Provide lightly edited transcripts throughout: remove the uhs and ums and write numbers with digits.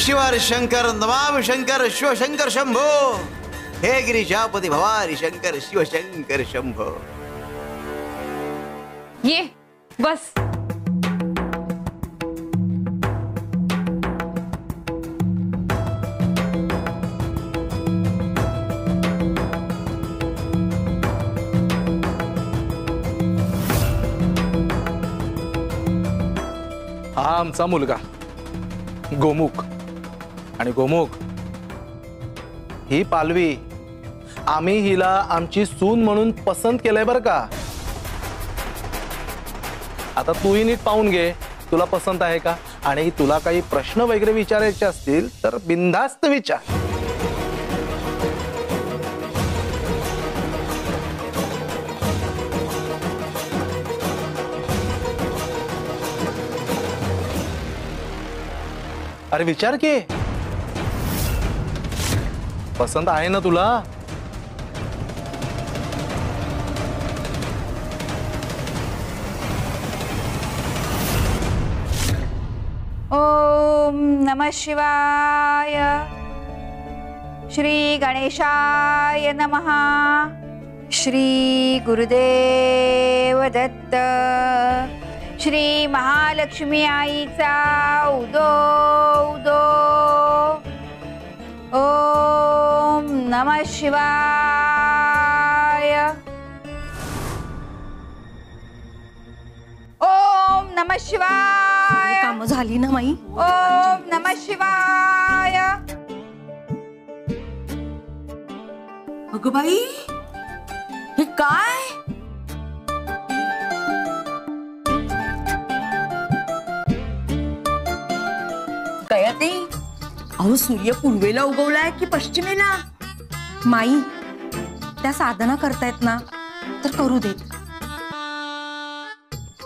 शिवार शंकर नमामि शंकर शिवशंकर शंभो। हे गिरिजापति भवानी शंकर शिवशंकर शंभो। ये बस। हा आमचा मुलगा गोमुख आणि गोमुख ही पालवी आम्ही हिला आमची सून म्हणून पसंत केलंय बरं का। आता तूही नीट पाहून घे तुला पसंत आहे का, आणि तुला काही प्रश्न वगैरे विचारायचे असतील तर बिनधास्त विचार। अरे विचार की पसंत आहे ना तुला? ओम नमः शिवाय। श्री गणेशाय नमः। श्री गुरुदेव दत्त। श्री महालक्ष्मी आईचा उदो उदो। ओम नमः शिवाय। ओम नमः शिवाय। काम झाली ना माई? ओम नमः शिवाय। अगं बाई हे काय? कळत नाही। अहो सूर्य पूर्वेला उगवलाय की पश्चिमेला? माई त्या साधना करतायत ना तर करू देत।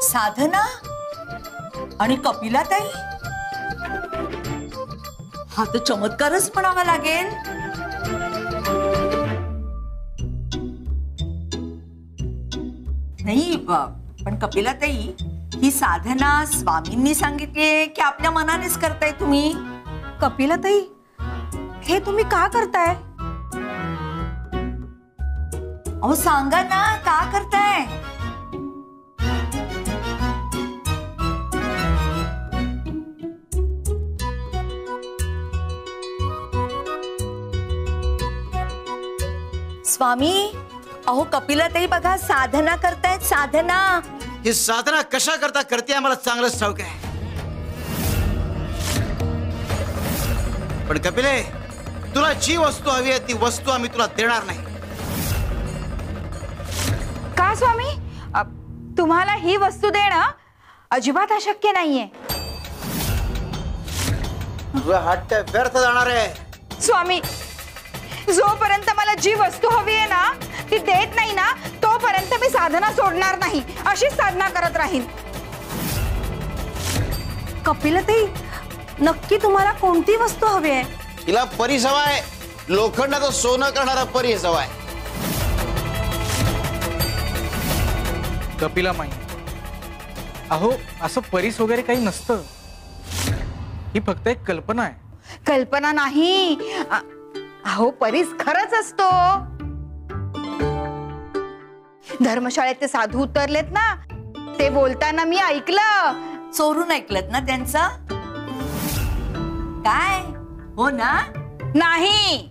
साधना आणि कपिलाताई हा तर चमत्कारच म्हणावा लागेल। नाही पण कपिलाताई ही साधना स्वामींनी सांगितली की आपल्या मनानेच करताय तुम्ही? कपिलाताई हे तुम्ही का करताय? अहो सांगा ना का करताय? स्वामी अहो कपिलाताई बघा साधना करतायत। साधना ही साधना कशा करता करते आम्हाला चांगलंच ठाऊक आहे। पण कपिले तुला जी वस्तू हवी आहे ती वस्तू आम्ही तुला देणार नाही। का स्वामी? तुम्हाला ही वस्तू देणं अजिबात अशक्य नाहीये। तुझा हट्ट व्यर्थ जाणार आहे। स्वामी जोपर्यंत मला जी वस्तू हवी आहे ना ती देत नाही ना तोपर्यंत मी साधना सोडणार नाही, अशीच साधना करत राहीन। कपिलाताई नक्की तुम्हाला कोणती वस्तू हवी आहे? हिला परीस हवा आहे, लोखंडाचं सोनं करणारा परीस हवा आहे। कपिला माई अहो असं परीस वगैरे काही नसतं, ही फक्त एक कल्पना आहे। कल्पना नाही अहो परीस खरंच असतो। धर्मशाळेत साधू उतरलेत ना ते बोलताना मी ऐकलं। चोरून ऐकलत ना त्यांचं? काय हो ना? नाही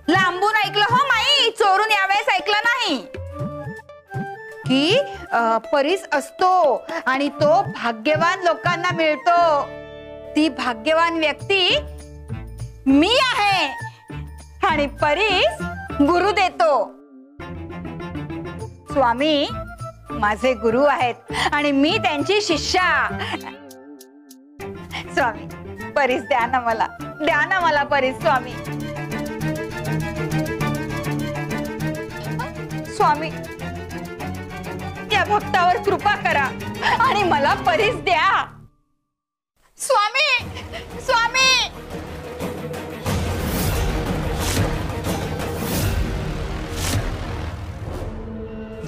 लांबून ऐकलं हो माई, चोरून यावेळेस ऐकलं नाही। की परीस असतो आणि तो भाग्यवान लोकांना मिळतो। ती भाग्यवान व्यक्ती मी आहे आणि परीस गुरु देतो। स्वामी माझे गुरु आहेत आणि मी त्यांची शिष्या। स्वामी परीस द्या ना मला, द्या ना मला परीस स्वामी। स्वामी या भक्तावर कृपा करा आणि मला परीस द्या। स्वामी स्वामी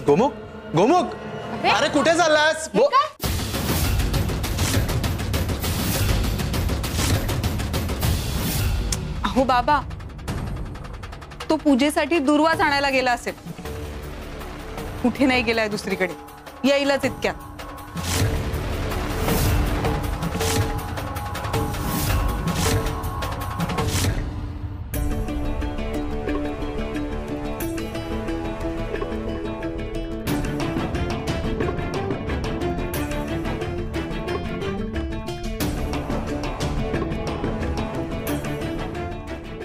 गोमुख गोमुख अरे कुठे चाललास? अहो बाबा, तो पूजेसाठी दुर्वास आणायला गेला असेल. कुठे नाही गेलाय दुसरीकडे, येईलच इतक्यात.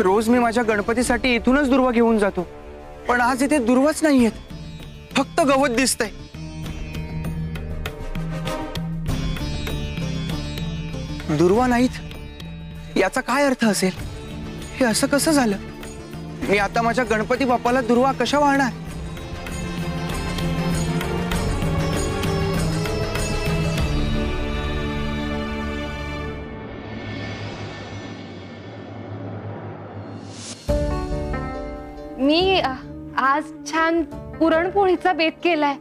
रोज मी माझ्या गणपतीसाठी इथूनच दुर्वा घेऊन जातो, पण आज इथे दुर्वाच नाहीयेत, फक्त गवत दिसतंय. दुर्वा नाहीत याचा काय अर्थ असेल? हे असं कसं झालं? मी आता माझ्या गणपती बाप्पाला दुर्वा कशा वाहणार? मी आज छान पुरणपोळीचा बेत केलाय.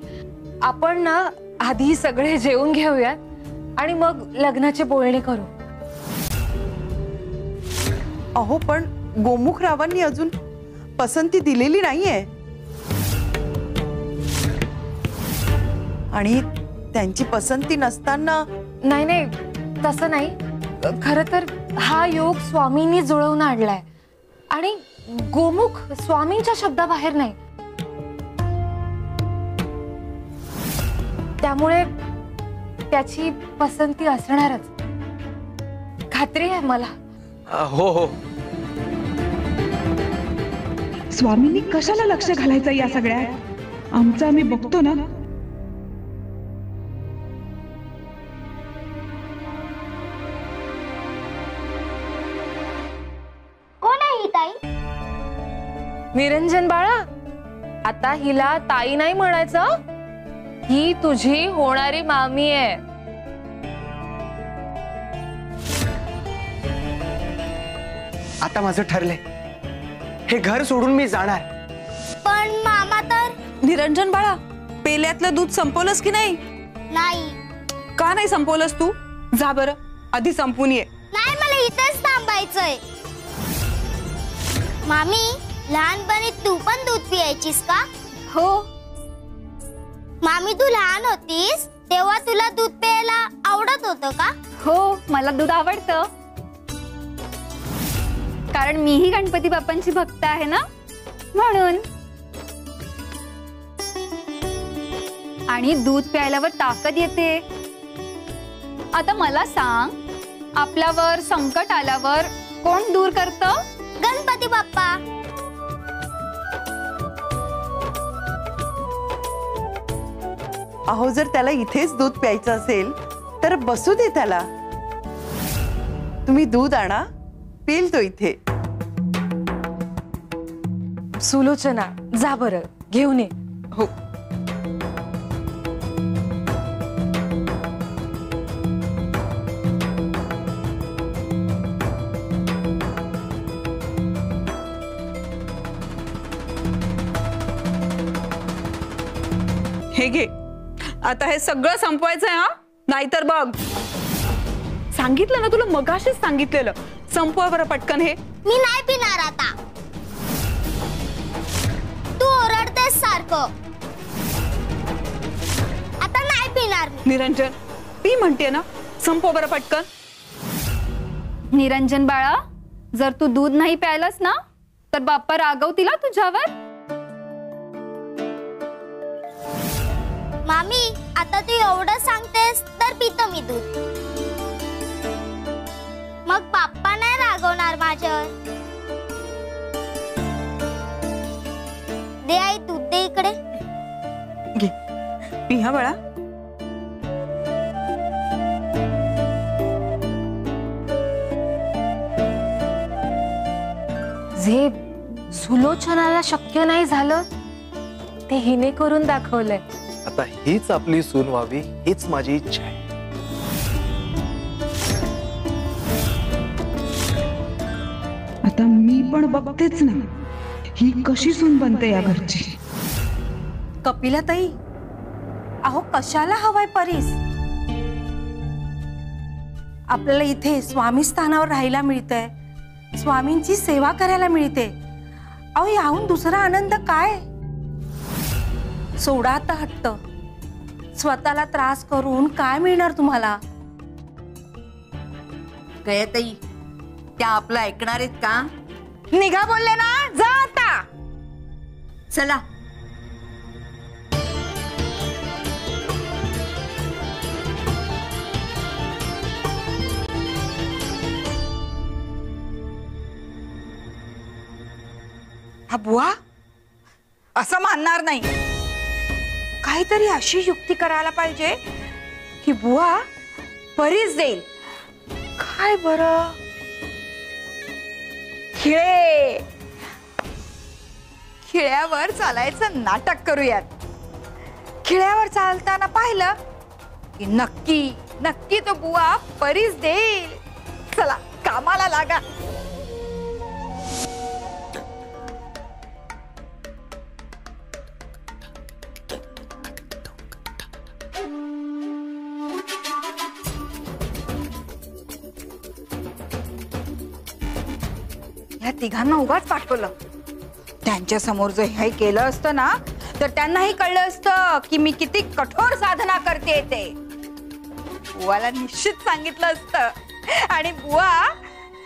आपण ना आधी सगळे जेवून घेऊयात आणि मग लग्नाचे बोलणे करू. अहो पण गोमुखरावांनी अजून पसंती दिलेली नाहीये आणि त्यांची पसंती नसताना. नाही नाही, तसं नाही. खरं तर हा योग स्वामींनी जुळवून आणलाय आणि गोमुख स्वामींच्या शब्दाबाहेर नाही. त्यामुळे त्याची पसंती असणारच, खात्री आहे मला. हो हो. स्वामींनी कशाला लक्ष घालायचं या सगळ्यात? आमचं आम्ही बघतो ना. कोण आहे ही ताई? निरंजन बाळा, आता हिला ताई नाही म्हणायचं, ही तुझी होणारी मामी आहे. आता माझं ठरलंय, हे घर सोडून मी जाणार. पण मामा तर. निरंजन बाळा, पेल्यातलं दूध संपवलंस की नाही? नाही. का नाही संपवलंस तू? जा बरं, आधी संपून ये. नाही, मला इथेच थांबायचंय. मामी, लहानपणी तू पण दूध पियायचीस का? हो. मामी, तू लहान होतीस तेव्हा तुला दूध प्यायला आवडत होतं का? हो, मला दूध आवडतं, कारण मीही गणपती बाप्पांची भक्त आहे ना, म्हणून. आणि दूध प्यायल्यावर ताकद येते. आता मला सांग, आपल्यावर संकट आल्यावर कोण दूर करतं? गणपती बाप्पा. अहो जर त्याला इथेच दूध प्यायचं असेल तर बसू दे त्याला. तुम्ही दूध आणा, पिल तो इथे. सुलोचना, जा बरं, घेऊन ये. हो. हे घे, आता हे सगळं संपवायचंय हा, नाहीतर बघ. सांगितलं ना तुला, मगाशीच सांगितलेलं. संपवा बरं पटकन हे. मी नाही पिणार आता. तू ओरडतेस सारखं. आता नाही पिणार मी. निरंजन, पी म्हणते ना, संपवा बरं पटकन. निरंजन बाळा, जर तू दूध नाही प्यायलास ना तर बाप्पा रागवतील तुझ्यावर. मामी, आता तू एवढं सांगतेस तर पितो मी दूध. मग बाप्पा नाही रागवणार माझ्यावर. दे आई, दूध दे इकडे. घे, पी हा बाळा. जे सुलोचनाला शक्य नाही झालं ते हिने करून दाखवलंय. आता हीच आपली सून व्हावी, हीच माझी इच्छा आहे. आता मी पण बघतेच ना, ही कशी सून बनते या घरची. कपिलाताई, अहो कशाला हवाय परीस? आपल्याला इथे स्वामी स्थानावर राहायला मिळतंय, स्वामींची सेवा करायला मिळते. अहो याहून दुसरा आनंद काय? सोडा आता हट्ट. स्वतःला त्रास करून काय मिळणार तुम्हाला? गयाताई, त्या आपलं ऐकणार आहेत का? निघा बोलले ना, जा आता. चला. हा बुवा असं मानणार नाही. काहीतरी अशी युक्ती करायला पाहिजे की बुवा बरीच देईल. काय बरं? खिळे. खिळ्यावर चालायचं नाटक करूयात. खिळ्यावर चालताना पाहिलं की नक्की नक्की तो बुवा बरीच देईल. चला कामाला लागा. या तिघांना उगाच पाठवलं. त्यांच्या समोर जर हे केलं असतं ना तर त्यांनाही कळलं असतं की मी किती कठोर साधना करते ते. बुवाला निश्चित सांगितलं असतं आणि बुवा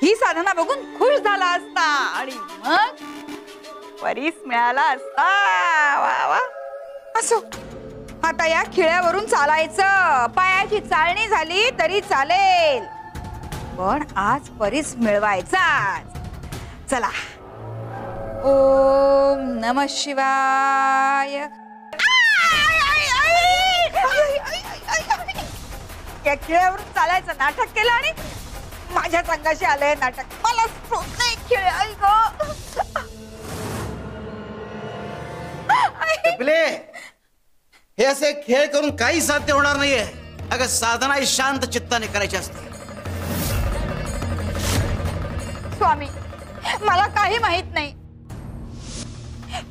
ही साधना बघून खुश झाला असता आणि मग परीस मिळाला असता. वा वा. असो, आता या खिळ्यावरून चालायचं. पायाची चालणी झाली तरी चालेल, पण आज परीस मिळवायचाच. चला. ओम नमः शिवाय. या खिळ्यावरून चालायचं नाटक केलं आणि माझ्या संघाशी आलंय नाटक. मला सोडलंय खिळे. आई गं. कपिले, हे असे खेळ करून काही साध्य होणार नाहीये. अगं साधना ही शांत चित्ताने करायची असते. स्वामी, मला काही माहित नाही.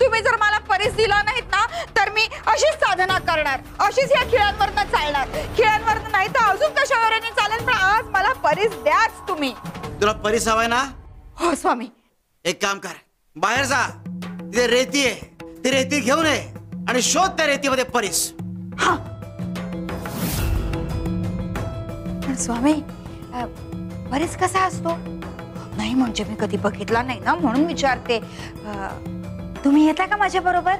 तुम्ही जर मला परीस दिला नाहीत ना तर मी अशीच साधना करणार, अशीच या खिळ्यांवरनं चालणार. खिळ्यांवरनं नाही तर अजून कशावरही चालेल, पण आज मला परीस द्याच तुम्ही. तुला परीस हवाय ना? हो स्वामी. एक काम कर, बाहेर जा. तिथे रेती आहे, ती रेती घेऊन ये आणि शोध त्या रेतीमध्ये परीस. हा. पण स्वामी, परीस कसा असतो? नाही म्हणजे मी कधी बघितला नाही ना म्हणून विचारते. तुम्ही येता का माझ्या बरोबर?